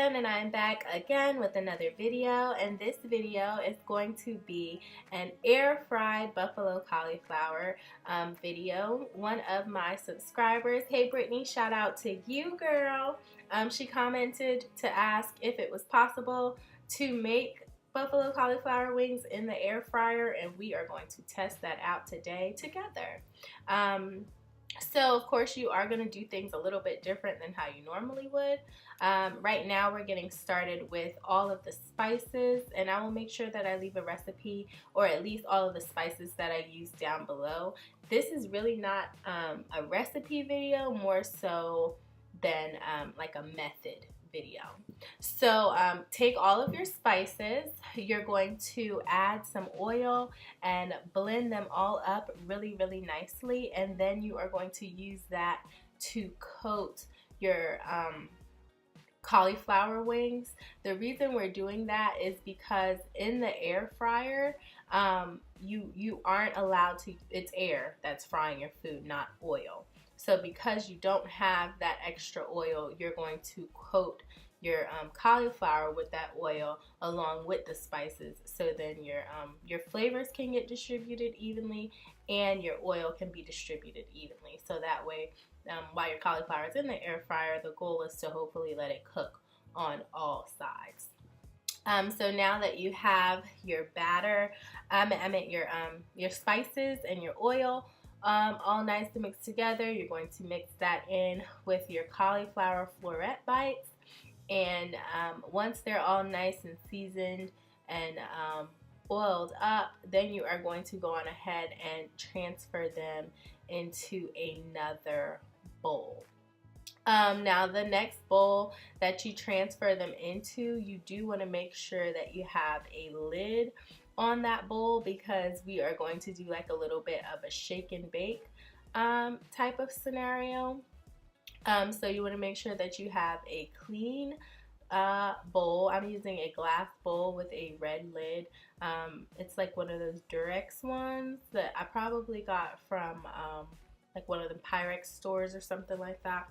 Jen, and I'm back again with another video, and this video is going to be an air fried buffalo cauliflower video. One of my subscribers, hey Brittany, shout out to you, girl. She commented to ask if it was possible to make buffalo cauliflower wings in the air fryer, and we are going to test that out today together. So of course you are going to do things a little bit different than how you normally would. Right now we're getting started with all of the spices, and I will make sure that I leave a recipe, or at least all of the spices that I use, down below. This is really not a recipe video, more so than like a method video. So take all of your spices, you're going to add some oil and blend them all up really nicely, and then you are going to use that to coat your cauliflower wings. The reason we're doing that is because in the air fryer you aren't allowed to, it's air that's frying your food, not oil. So because you don't have that extra oil, you're going to coat your cauliflower with that oil along with the spices, so then your flavors can get distributed evenly and your oil can be distributed evenly. So that way, while your cauliflower is in the air fryer, the goal is to hopefully let it cook on all sides. So now that you have your batter, your spices and your oil all nice and mixed together, you're going to mix that in with your cauliflower floret bites. And once they're all nice and seasoned and oiled up, then you are going to go on ahead and transfer them into another bowl. Now the next bowl that you transfer them into, you do want to make sure that you have a lid on that bowl, because we are going to do like a little bit of a shake and bake type of scenario. So you want to make sure that you have a clean bowl. I'm using a glass bowl with a red lid. It's like one of those Durex ones that I probably got from like one of the Pyrex stores or something like that.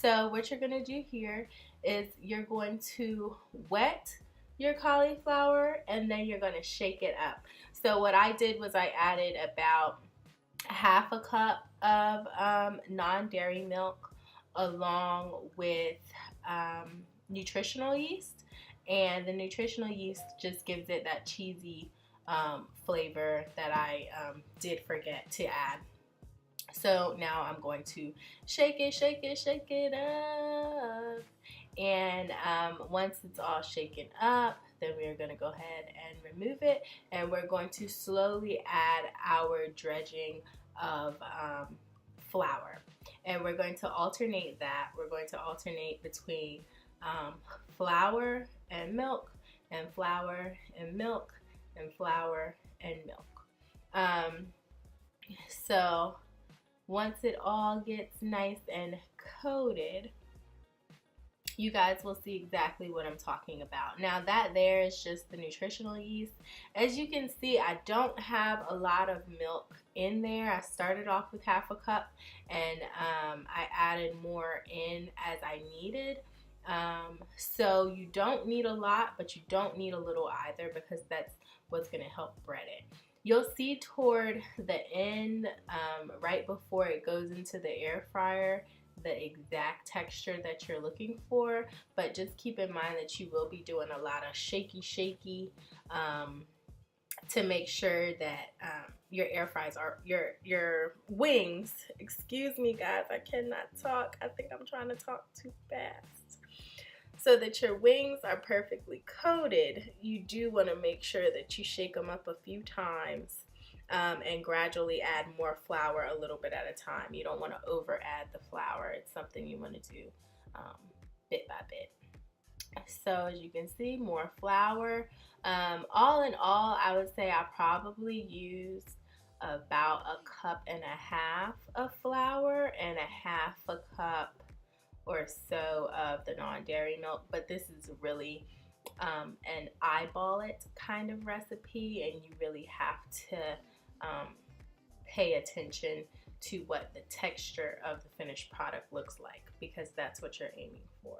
So what you're going to do here is you're going to wet your cauliflower and then you're going to shake it up. So what I did was I added about half a cup of non-dairy milk along with nutritional yeast, and the nutritional yeast just gives it that cheesy flavor that I did forget to add. So now I'm going to shake it up, and once it's all shaken up, then we're going to go ahead and remove it, and we're going to slowly add our dredging of flour, and we're going to alternate that. We're going to alternate between flour and milk, and flour and milk, and flour and milk. So once it all gets nice and coated, you guys will see exactly what I'm talking about. Now that there is just the nutritional yeast. As you can see, I don't have a lot of milk in there. I started off with half a cup, and I added more in as I needed. So you don't need a lot, but you don't need a little either, because that's what's going to help bread it. You'll see toward the end, right before it goes into the air fryer, the exact texture that you're looking for, but just keep in mind that you will be doing a lot of shaky to make sure that your air fries are your wings, excuse me guys, I cannot talk, I think I'm trying to talk too fast, so that your wings are perfectly coated. You do want to make sure that you shake them up a few times and gradually add more flour a little bit at a time. You don't want to over add the flour. It's something you want to do bit by bit. So as you can see, more flour. All in all, I would say I probably used about 1.5 cups of flour and 1/2 cup or so of the non-dairy milk, but this is really an eyeball it kind of recipe, and you really have to pay attention to what the texture of the finished product looks like, because that's what you're aiming for.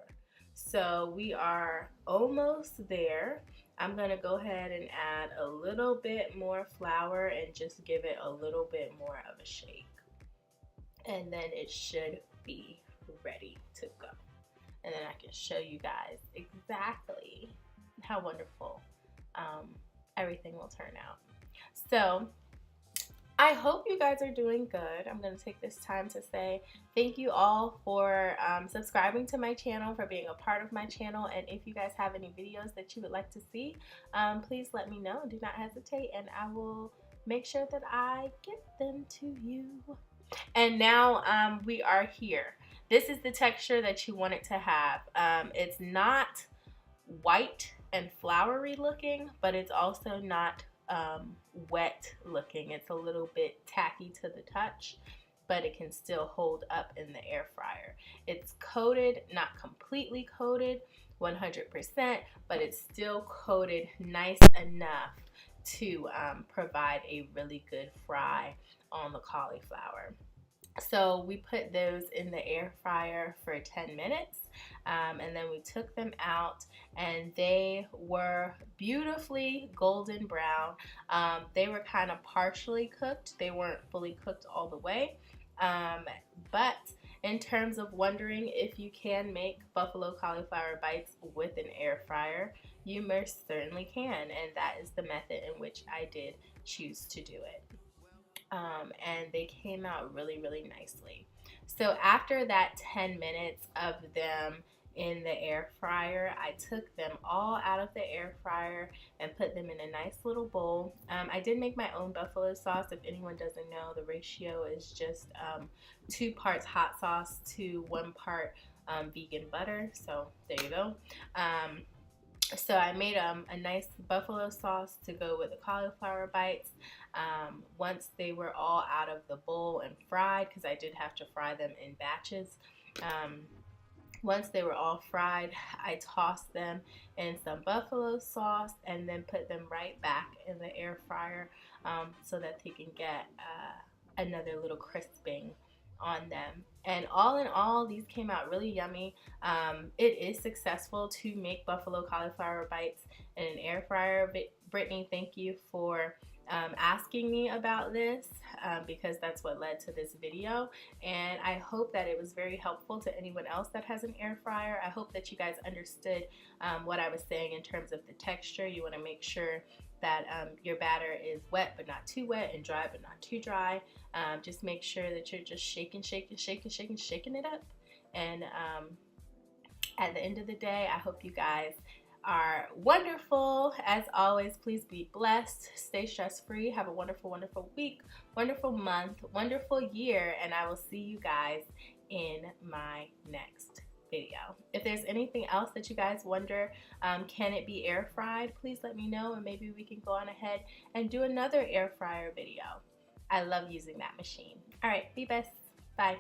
So we are almost there. I'm gonna go ahead and add a little bit more flour and just give it a little bit more of a shake. And then it should be ready to go. And then I can show you guys exactly how wonderful everything will turn out. So I hope you guys are doing good. I'm going to take this time to say thank you all for subscribing to my channel, for being a part of my channel. And if you guys have any videos that you would like to see, please let me know. Do not hesitate, and I will make sure that I get them to you. And now we are here. This is the texture that you want it to have. It's not white and floury looking, but it's also not wet looking. It's a little bit tacky to the touch, but it can still hold up in the air fryer. It's coated, not completely coated 100%, but it's still coated nice enough to provide a really good fry on the cauliflower. So we put those in the air fryer for 10 minutes and then we took them out, and they were beautifully golden brown. They were kind of partially cooked. They weren't fully cooked all the way. But in terms of wondering if you can make buffalo cauliflower bites with an air fryer, you most certainly can, and that is the method in which I did choose to do it. And they came out really, really nicely. So after that 10 minutes of them in the air fryer, I took them all out of the air fryer and put them in a nice little bowl. I did make my own buffalo sauce. If anyone doesn't know, the ratio is just 2 parts hot sauce to 1 part vegan butter. So there you go. So I made a nice buffalo sauce to go with the cauliflower bites. Once they were all out of the bowl and fried, because I did have to fry them in batches, once they were all fried, I tossed them in some buffalo sauce and then put them right back in the air fryer so that they can get another little crisping on them. And all in all, these came out really yummy. It is successful to make buffalo cauliflower bites in an air fryer. Brittany, thank you for asking me about this because that's what led to this video, and I hope that it was very helpful to anyone else that has an air fryer. I hope that you guys understood what I was saying in terms of the texture. You want to make sure that your batter is wet but not too wet, and dry but not too dry. Just make sure that you're just shaking it up, and at the end of the day, I hope you guys are wonderful. As always, please be blessed, stay stress-free, have a wonderful, wonderful week, wonderful month, wonderful year, and I will see you guys in my next video. If there's anything else that you guys wonder, can it be air fried, please let me know, and maybe we can go on ahead and do another air fryer video. I love using that machine. All right, be best. Bye.